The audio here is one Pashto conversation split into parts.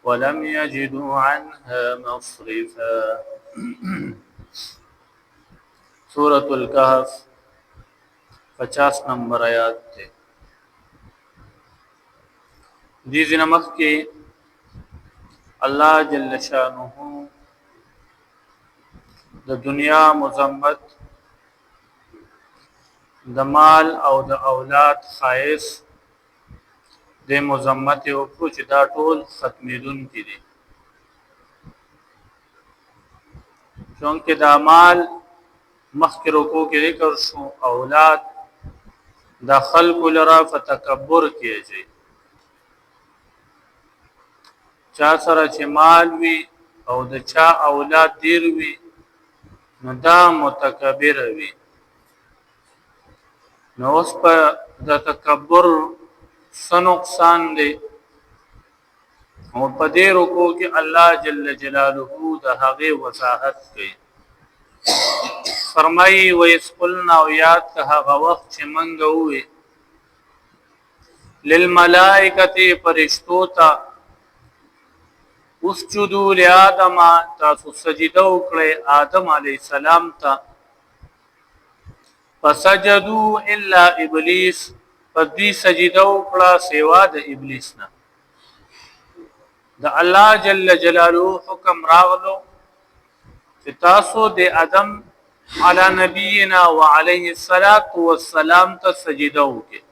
ولم يجدوا عنها مصرفا. سورة الكهف 50 نمبر آیات ته دې زنمخ کې الله جل شانه د دنیا مذمت د مال او د اولاد خایس د مذمت او چې دا ټول ختمیدون کې دي چونکه د مال مخکې رکو کې ذکر شو اولاد د خلق لرا فتکبر کیږي چا سره چې مال وي او د چا اولاد ډیر وي نو دا متکبر وي نو اوس په د تکبر سنقصان دی او په دې رکو کې الله جل جلاله د هغه وضاحت کوي فرمایي ويسقلنا او یاد که هغه وخت چې منګه وي للملائکه فرشتو ته اسجدوا لآدم تاسو سجده وکړئ آدم علی السلام ته فسجدوا الا ابلیس فدی سجده وکړه سوا د ابلیس نه د الله جل جلاله حکم راغلو چې تاسو د آدم علی نبینا وعليه الصلاة والسلام ته سجده وکړئ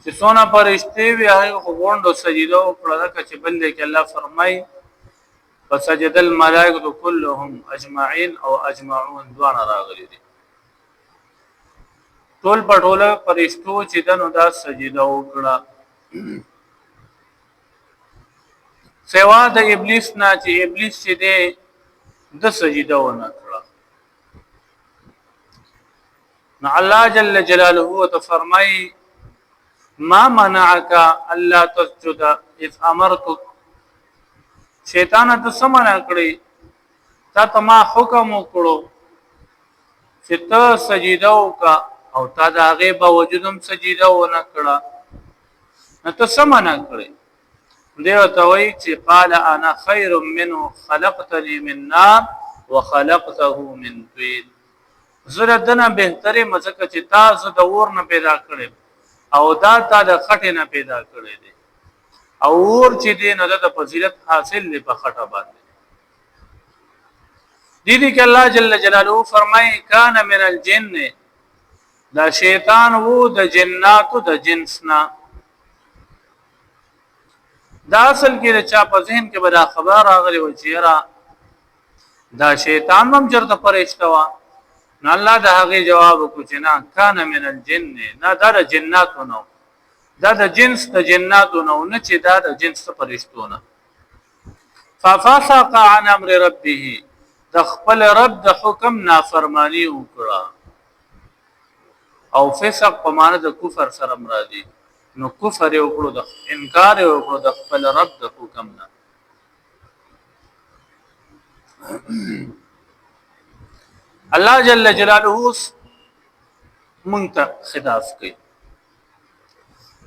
چې څونه فرشتي وي هغه غونډو سجده وکړه چې بل کې الله فرمای فسجد الملائکه كلهم اجمعين او اجمعون دوه راغلي دي ټول پټوله فرشتو چې دنو دا سجده وکړه سوا د ابلیس نه چې ابلیس چې دی د سجده ونه کړه نو الله جل جلاله تو فرمای ما منعك الا تسجد اذ امرتك شیطان ته سمنا کړی تا ما حکم وکړو چې ته سجده وکا او تا د هغه باوجودم سجده ونه کړه نو ته سمنا کړی دیو ته وایي چې قال انا خير منه خلقتني من نار وخلقته من طين زړه دنه بهتره مزکه چې تاسو د اور نه پیدا کړی او دا تا د خټه نه پیدا کړی دی او اور چې دی نه د فضیلت حاصل لې په خټه باندې دي کې الله جل جلاله فرمای کان من الجن دا شیطان وو د جناتو د جنسنا دا اصل کې د چا په ذهن کې به خبر راغلی و چې را دا شیطان هم چرته فرشتہ وا نو الله د هغه جواب کو چې نه کان من الجن نه دا د جناتو نو دا د جنس د جناتو نو نه چې دا د جنس فرشتو نه ففسق عن امر ربه د خپل رب د حکم نافرمانی وکړه او فسق په معنی د کفر سره مرادي نو کفر یو کړو د انکار یو کړو د خپل رب د حکم نه الله جل جلاله مونږ خطاب کوي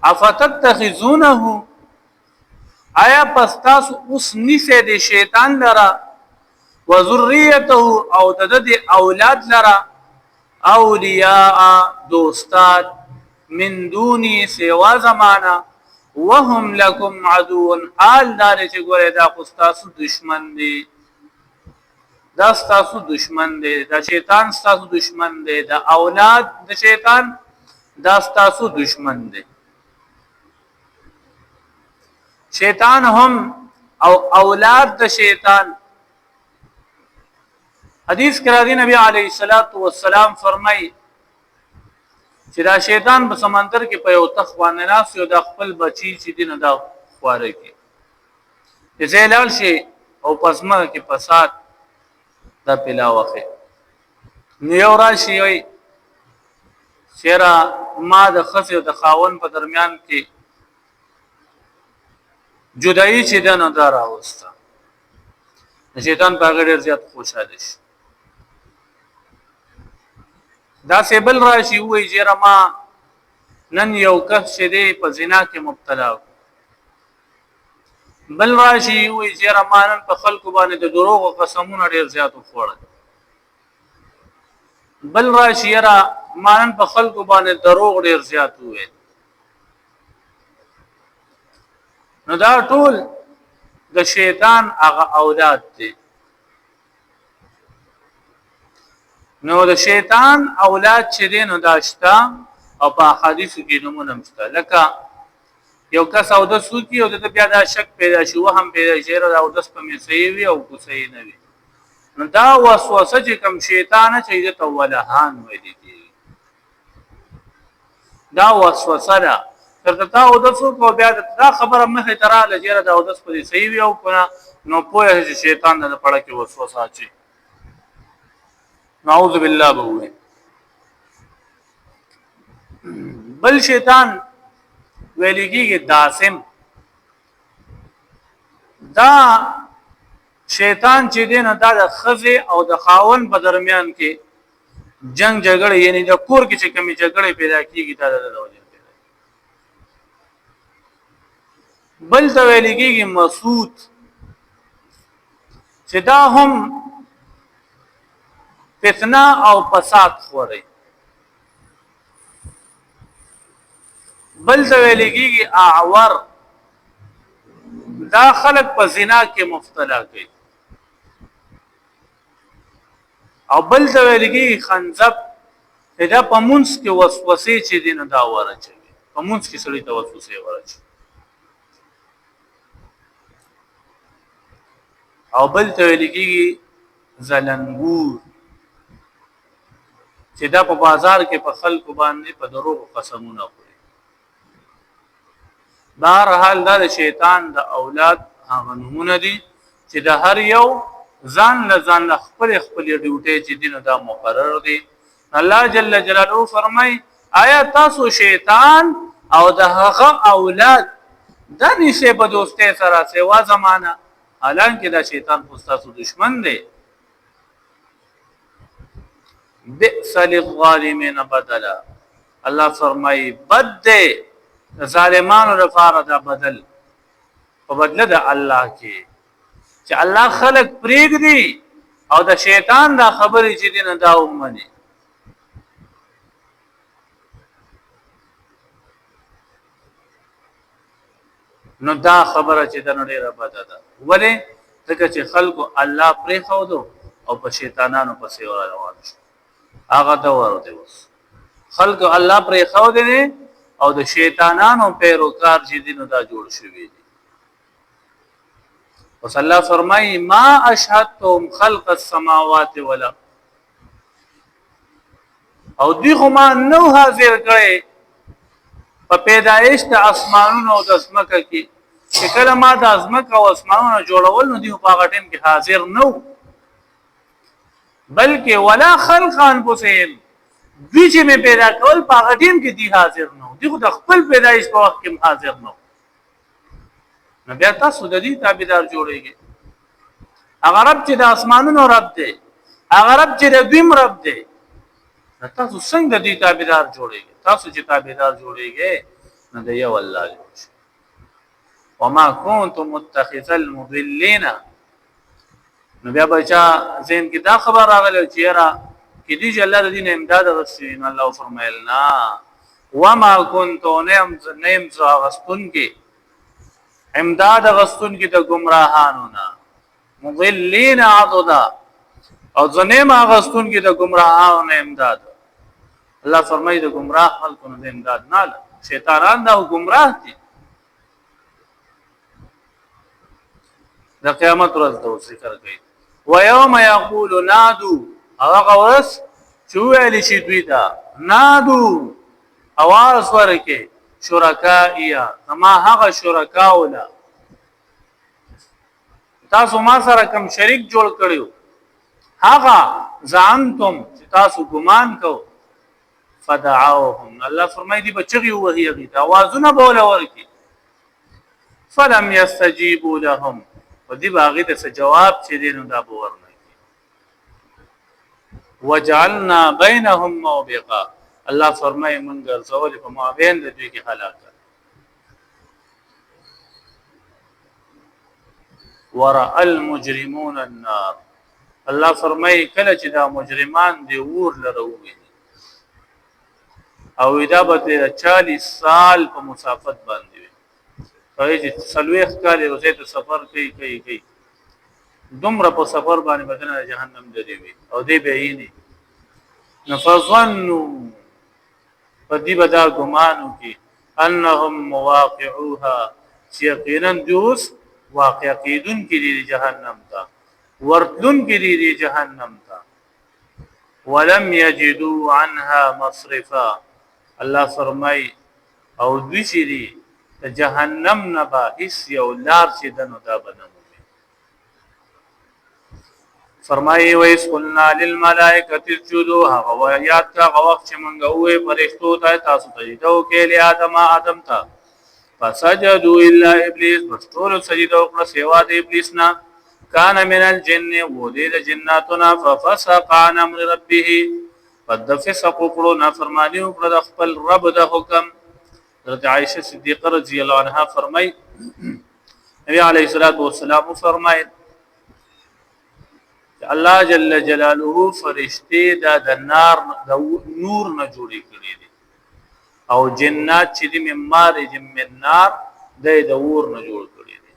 افتتخذونه آیا پستاسو اوس نشه د شیطان لرا وذریته او د اولاد لرا اولیاء دوستات من دونی سوا زمانہ وهم لكم عدو حال دار چې ګوره دا پستاسو دشمن دی دا ستاسو دشمن دی دا شیطان ستاسو دشمن دی دا اولاد د شیطان دا ستاسو دشمن دی شیطان هم او اولاد د شیطان حدیث کرا دی نبی علیہ الصلوۃ والسلام فرمای چې دا شیطان په سمندر کې په یو تخوان ناس یو د خپل بچی چې دین دا خواره کی زلال شي او پسمه کې فساد دا پلا وخه نیو راشي وي شیرا ما د خفي او د خاون په درمیان کې جدائی چې دنه دا راوسته شیطان په غیر زیات خوشاله شي دا سیبل راشي وای چې ما نن یو کس چې دی په زنا کې مبتلا بل راشي وي چې رمانن په خلکو باندې د دروغ او قسمونو ډیر زیات وخوړل بل راشي را مانن په خلکو باندې دروغ ډیر زیات وي نو دا ټول د شیطان هغه اولاد دي نو د شیطان اولاد چې دي نو داشتا او په حدیثو کې نمونه مشته لکه یو کس او د سوتی او د بیا د شک پیدا شي وهم پیدا شي او د په صحیح وي او کو صحیح نه وي نو دا وسوسه چې کوم شیطان چې د تولهان وي دي دا وسوسه ده ترته تا او د سو کو بیا دا خبره مخه ترا لجره دا او د په صحیح وي او کنه نو په شیطان نه پړه کې وسوسه اچي نعوذ بالله بوي بل شیطان ویلګي داسم دا شیطان چې دین دا د خزه او د خاون په درمیان کې جنگ جګړه یعنی د کور کې چې کمی جګړه پیدا کیږي دا د وجه پیدا بل ته ویلګي مسعود چې دا هم فتنه او فساد خوري بل ته ویلګي اعور دا خلق په زنا کې مبتلا کوي او بل ته ویلګي خنزب دا په مونږ کې وسوسه چې دین دا ورچي په مونږ کې سړی ته وسوسه ورچي او بل ته ویلګي زلنګور چې دا په بازار کې په خلکو باندې په دروغ قسمونه کوي بهر حال دا شیطان د اولاد هغه نمونه دي چې د هر یو ځان له خپل ډیوټي چې دین دا مقرر دي الله جل جلاله فرمای آیا تاسو شیطان او د هغه اولاد د نشه په دوستۍ سره سوا زمانہ حالانکه دا شیطان خو تاسو دشمن دی بئس للظالمین بدلا الله فرمای بد دی ظالمانو لپاره دا بدل په بدله د الله کې چې الله خلق پریږدي او د شیطان دا خبرې چې دین دا ومني نو دا خبره چې د نړۍ بده ده ولې ځکه چې خلکو الله پرې خودو او په شیطانانو پسې روان شو هغه دا ورته وس خلکو الله پرې خودو نه او د شیطانانو پیروکار چې دینو دا جوړ شوی دي وصلی الله فرمای ما اشهدتم خلق السماوات ولا او دی خو ما نو حاضر کړي په پیدایش د اسمانونو او د اسمکه کې چې کله ما د اسمکه او اسمانونو جوړول نو دی په هغه ټیم کې حاضر نو بلکې ولا خلق انفسهم دوی چې مې پیدا کول په هغه ټیم کې دی حاضر نو دی خو د خپل پیدایش په وخت کې حاضر نو نو بیا تاسو د دې تابعدار جوړیږي هغه رب چې د اسمانونو رب دی هغه رب چې د دویم رب دی تاسو څنګه د دې تابعدار جوړیږي تاسو چې تابعدار جوړیږي نو د یو الله جوړ وما كنتم متخذ المضلين نو بیا بچا زين کې دا خبر راغلی چې را کې دې الله د دین امداد غوښتي الله فرمایلنا وما كنتم نیم غستون کې امداد غستون کې د گمراهانو نه مضلين عضدا او زنیم غستون کې د گمراهانو نه امداد الله فرمایي د گمراه خلکو نه امداد نه شیطانان دا گمراه دي د قیامت ورځ د ذکر کوي ويوم يقول نادو هغه ورځ چې ویل شي دوی دا نادو اواز ورکه شرکائیا ما هغه شرکاولا تاسو ما سره کوم شریک جوړ کړیو هغه ځانتم چې تاسو ګمان کو فدعوهم الله فرمایي دی بچي وهي غي اوازونه بوله ورکی فلم يستجيبوا لهم ودي باغی ته جواب چې دینو دا باور نه وجعلنا بينهم موبقا الله فرمای من ګرځول په مابین د دوی کې هلاکت ورأى المجرمون النار الله فرمای کله چې دا مجرمان دی ور لروي او دا به 40 سال په مسافت باندې وي چې سلويخ کال روزه ته سفر کوي دومره په سفر باندې بدن جهنم دی وي او دی به یې نه فظنوا فدی بدا ګمانو کې انهم مواقعوها یقینا دوس واقع کیدون کې دی جهنم ته ورتلون کې دی جهنم ته ولم يجدوا عنها مصرفا الله فرمای او دوی چې دی جهنم نه با هیڅ یو لار چې دنو دا بنو فرمایي ويس قلنا للملائکه اسجدوا هغه یاد کا وخت چې مونږ وې فرشتو ته تاسو سجده وکړئ له آدم ته فسجدوا الا ابلیس فټول سجده وکړه سیوا د ابلیس نه کان من الجن ودید جناتنا ففسق عن امر ربه فدفسق وکړو نافرمانی وکړه د خپل رب د حکم حضرت عائشه صدیقه رضی الله عنها فرمای نبی علیه الصلاۃ والسلام فرمای الله جل جلاله فرشتي د نار د نور نه جوړی کړی دي او جنات چې د ممارج من نار د اور نه جوړ کړی دي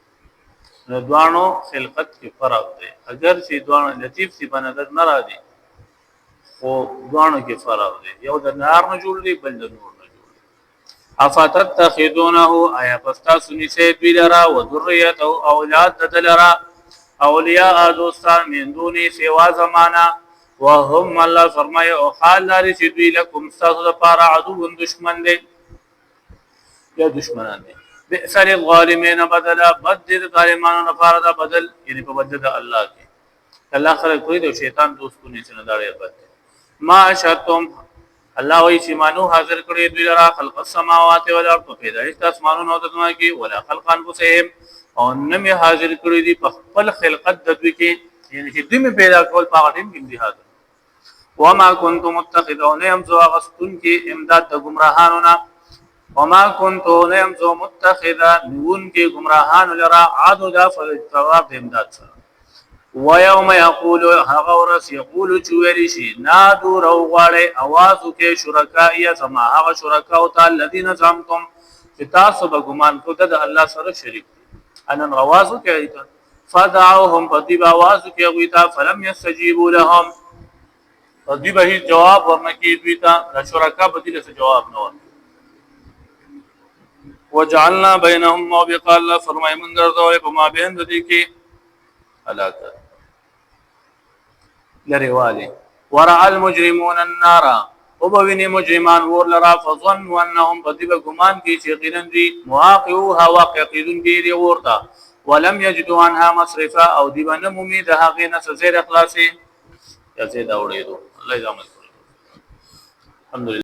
نو دوانو خلقت کې فرق دی اگر چې دوانو لطیف سی بنادر نه را دي او دوانو کې فرق دی یو د نار نه جوړ دی بل د نور نه جوړ دی افتتخذونه ایا پستا سنی سي دوی لرا و ذریته اولاد دلرا اولیاء دوستان من دونی سوا زمانہ وهم الله فرمایي او حال لري چې دوی لکم تاسو لپاره عدو دشمن دي یا دشمنان دي بئسل الظالمین بدلا بدل ظالمانو لپاره دا بدل یعنی په بدل د الله کې الله خلق کوي د شیطان دوستونه څنګه داړي بدل ما شتم الله وی چې مانو حاضر کړی دوی لپاره خلق السماوات والارض پیدایش د اسمانونو او د ځمکې کې ولا خلق انفسهم او نمی حاضر کړی دی په خپل خلقت د دوی کې یعنی چې دوی پیدا کول په غټیم کې دی حاضر وما كنتم متخذون يمزو غستون کې امداد د گمراهانو وما كنتم يمزو متخذا نون کې گمراهان لرا عادو دا فلثواب امداد سره ويوم يقول هغورس يقول چويرشي نادو روغاړي आवाज کې شرکائي سما هغه شرکا او تعالی الذين زعمتم تاسو به ګمان کو د الله سره شریک ان غوازو کې فدعوهم فدي بوازو کې غويتا فلم يستجيبوا لهم فدي به جواب ورنکې دویتا د شرکا بدله څه جواب نه ورکړي وجعلنا بينهم موبقا الله فرمای من ګرځول په ما بین د دې کې علاقه لريوالي ورع المجرمون النار وبوینه مجرمان ور لرا فظنوا انهم قد بغمان کی یقینا دی مواقعوها واقعون دی ورتا ولم يجدوا عنها مصرفا او دی بن امید هغه نه زیر اخلاصي یا زید اوریدو الله یې الحمدلله